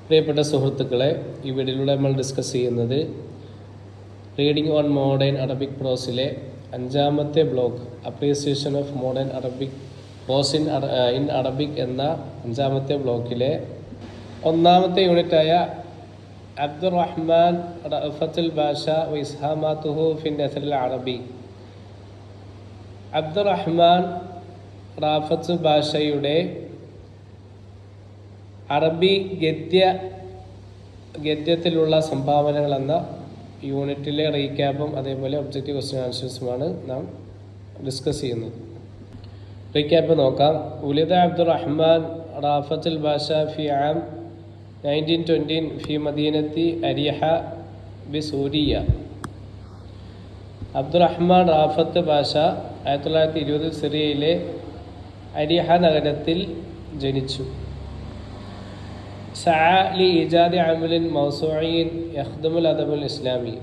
പ്രിയപ്പെട്ട സുഹൃത്തുക്കളെ, ഈ വീഡിയോയിലൂടെ നമ്മൾ ഡിസ്കസ് ചെയ്യുന്നത് റീഡിംഗ് ഓൺ മോഡേൺ അറബിക് പ്രോസിലെ 5ാമത്തെ block appreciation of modern Arabic prose in Arabic എന്ന 5ാമത്തെ ബ്ലോക്കിലെ 1ാമത്തെ യൂണിറ്റായ അബ്ദുറഹ്മാൻ റഅഫത്തുൽ ബാഷ വ ഇസ്ഹാമാത്തുഹു ഫിൻ നസ്റിൽ അറബി. അബ്ദുറഹ്മാൻ റഅഫത്ത് ബാഷയുടെ അറബി ഗദ്യത്തിലുള്ള സംഭാവനകൾ എന്ന യൂണിറ്റിലെ റീക്യാപ്പും അതേപോലെ ഒബ്ജക്റ്റീവ് ക്വസ്റ്റ്യൻ ആൻസേഴ്സുമാണ് നാം ഡിസ്കസ് ചെയ്യുന്നത്. റീക്യാപ്പ് നോക്കാം. ഉലിദ അബ്ദുറഹ്മാൻ റാഫത്തുൽ ബാഷ ഫി ആം 1920 ഫി മദീനത്തി അരിഹ ബി സൂരിയ. അബ്ദുറഹ്മാൻ റാഫത്ത് ബാഷ 1920 സിറിയയിലെ അരിഹ നഗരത്തിൽ ജനിച്ചു. സഅലി ഇജാദി അമലിൻ മൗസൂഇൻ യഖ്ദമുൽ അദബുൽ ഇസ്ലാമി.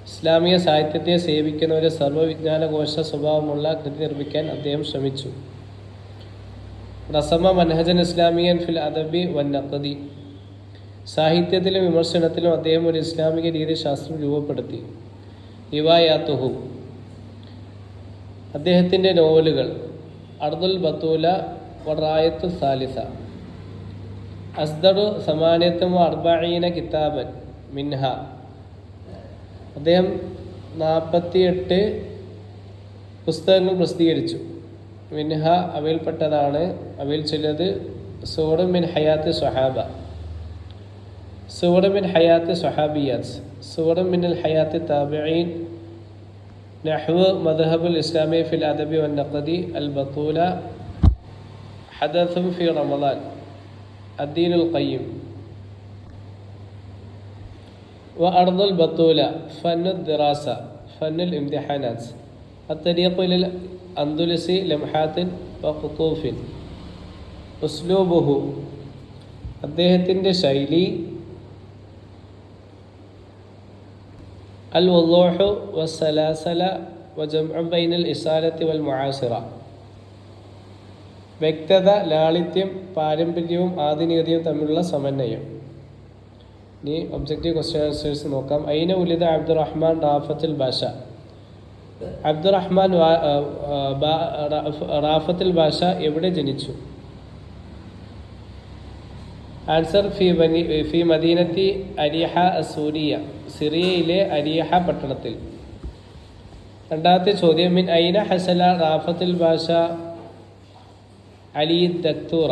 ഇസ്ലാമിക സാഹിത്യത്തെ സേവിക്കുന്ന ഒരു സർവ്വവിജ്ഞാനകോശ സ്വഭാവമുള്ള കൃതി നിർമ്മിക്കാൻ അദ്ദേഹം ശ്രമിച്ചു. റസമ മൻഹജൻ ഇസ്ലാമിയൻ ഫിൽ അദബി വൻ നഖദി. സാഹിത്യത്തിലും വിമർശനത്തിലും അദ്ദേഹം ഒരു ഇസ്ലാമിക രീതിശാസ്ത്രം രൂപപ്പെടുത്തി. റിവായാത്തുഹു. അദ്ദേഹത്തിൻ്റെ നോവലുകൾ അർദുൽ ബത്തൂല വറായത്തു സാലിസ. അസ്ദറു സമാനിയത്തും 40 കിതാബൻ മിൻഹ. അദ്ദേഹം 48 പുസ്തകങ്ങൾ പ്രസിദ്ധീകരിച്ചു. മിൻഹ അവയിൽപ്പെട്ടതാണ്, അവയിൽ ചിലത് സൂറ മിൻ ഹയാത്ത് സ്വഹാബ, സൂറ മിൻ ഹയാത്ത് സ്വഹാബിയാത്ത്, സൂറ മിനൽ ഹയാത്ത് താബിഈൻ, നഹ്വ് മദ്ഹബുൽ ഇസ്ലാമി ഫിൽ അദബി വൻ നഖദി, അൽ ബത്തൂല, ഹദസും ഫി റമളാൻ, അദ്ദീനുൽ ഖയ്യിം, വ അർദുൽ ബത്തൂല, ഫന്നുൽ ദിറാസ, ഫന്നുൽ ഇംതിഹാനാത്ത്, അത്തരീഖു ഇലൽ അന്ദുലസി ലംഹാത്തിൻ വ ഖുതൂഫിൻ. ഉസ്ലൂബുഹു. അദ്ദേഹത്തിൻ്റെ ശൈലി അൽ വുളൂഹു വസ്സലാസല വജംഉ ബൈനൽ ഇസാലത്തി വൽ മുആസിറ. വ്യക്തത, ലാളിത്യം, പാരമ്പര്യവും ആധുനികതയും തമ്മിലുള്ള സമന്വയം. ഇനി ഒബ്ജക്റ്റീവ് ക്വസ്റ്റ്യൻ ആൻസേഴ്സ് നോക്കാം. ഐന ഉലിദ അബ്ദുറഹ്മാൻ റാഫത്തുൽ ബാഷ. അബ്ദുറഹ്മാൻ റാഫത്തുൽ ബാഷ എവിടെ ജനിച്ചു? ആൻസർ ഫി മദീനത്തി അരിഹ അസൂരിയ. സിറിയയിലെ അരിഹ പട്ടണത്തിൽ. രണ്ടാമത്തെ ചോദ്യം, മിൻ ഐന ഹസല റാഫത്തുൽ ബാഷ അലി ദക്തൂറ.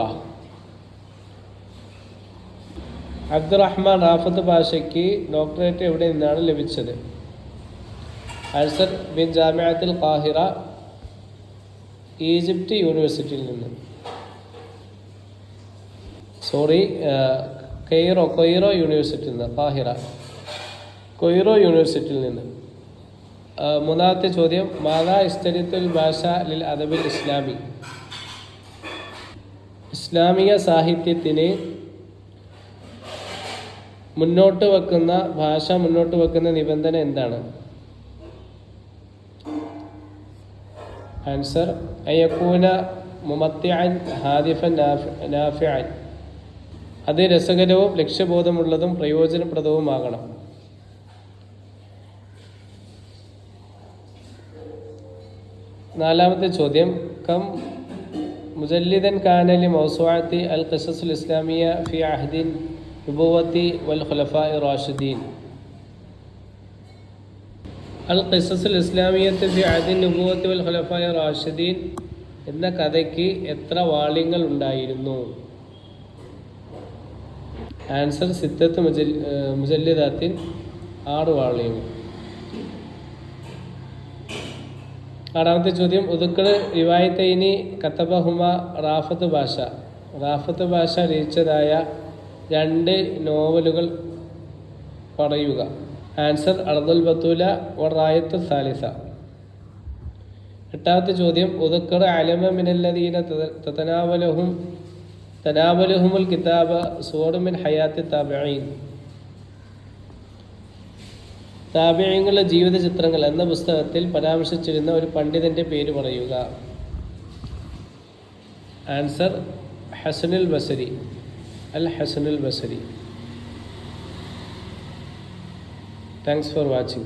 അബ്ദുറഹ്മാൻ റാഫത്ത് ബാഷയ്ക്ക് ഡോക്ടറേറ്റ് എവിടെ നിന്നാണ് ലഭിച്ചത്? ആൻസർ ബിൻ ജാമിഅത്തുൽ ഖാഹിറ, ഈജിപ്റ്റ് യൂണിവേഴ്സിറ്റിയിൽ നിന്ന്. കൊയ്റോ യൂണിവേഴ്സിറ്റിയിൽ നിന്ന്. കൊയ്റോ യൂണിവേഴ്സിറ്റിയിൽ നിന്ന്. മൂന്നാമത്തെ ചോദ്യം, മാതാ ഇസ്തരിത്തുൽ ബാഷ ലിൽ അദബിൽ ഇസ്ലാമി. ഇസ്ലാമിക സാഹിത്യത്തിന് ഭാഷ മുന്നോട്ട് വെക്കുന്ന നിബന്ധന എന്താണ്? ആൻസർ അയകൂന മുമത്തിഅൻ ഹാദിഫൻ നാഫിഅൻ. അത് രസകരവും ലക്ഷ്യബോധമുള്ളതും പ്രയോജനപ്രദവുമാകണം. നാലാമത്തെ ചോദ്യം, കം മുജല്ലിദൻ കാന ലി മൗസൂഅത്തി അൽ ഖിസസുൽ ഇസ്ലാമിയ ഫി അഹ്ദിൻ നുബുവത്തി വൽ ഖുലഫാഇ റാഷിദീൻ. അൽ ഖിസസുൽ ഇസ്ലാമിയത്ത് ഫി അഹ്ദിൻ നുബുവത്തി വൽ ഖുലഫാഇ റാഷിദീൻ എന്ന കഥയ്ക്ക് എത്ര വാള്യങ്ങൾ ഉണ്ടായിരുന്നു? ആൻസർ സിത്തത്ത് മുജല്ലിദാത്തിൻ, 6 വാള്യങ്ങൾ. ആറാമത്തെ ചോദ്യം, ഉദുക്കള് റിവായത്തൈനി കത്തബഹുമ റാഫത്ത് ബാഷ. റാഫത്ത് ബാഷ രചിച്ചതായ 2 നോവലുകൾ പറയുക. ആൻസർ അർദുൽ ബത്തൂല വറായത്തു സാലിസ. എട്ടാമത്തെ ചോദ്യം, ഉദുക്കള് അലമ മിനല്ലദീന തനാവലുഹുമുൽ കിതാബ സൂറ മിൻ ഹയാത്തി താബിഈൻ. താബിഈങ്ങളുടെ ജീവിത ചിത്രങ്ങൾ എന്ന പുസ്തകത്തിൽ പരാമർശിച്ചിരുന്ന ഒരു പണ്ഡിതന്റെ പേര് പറയുക. Answer Hasanul Basri, Al Hasanul Basri. Thanks for watching.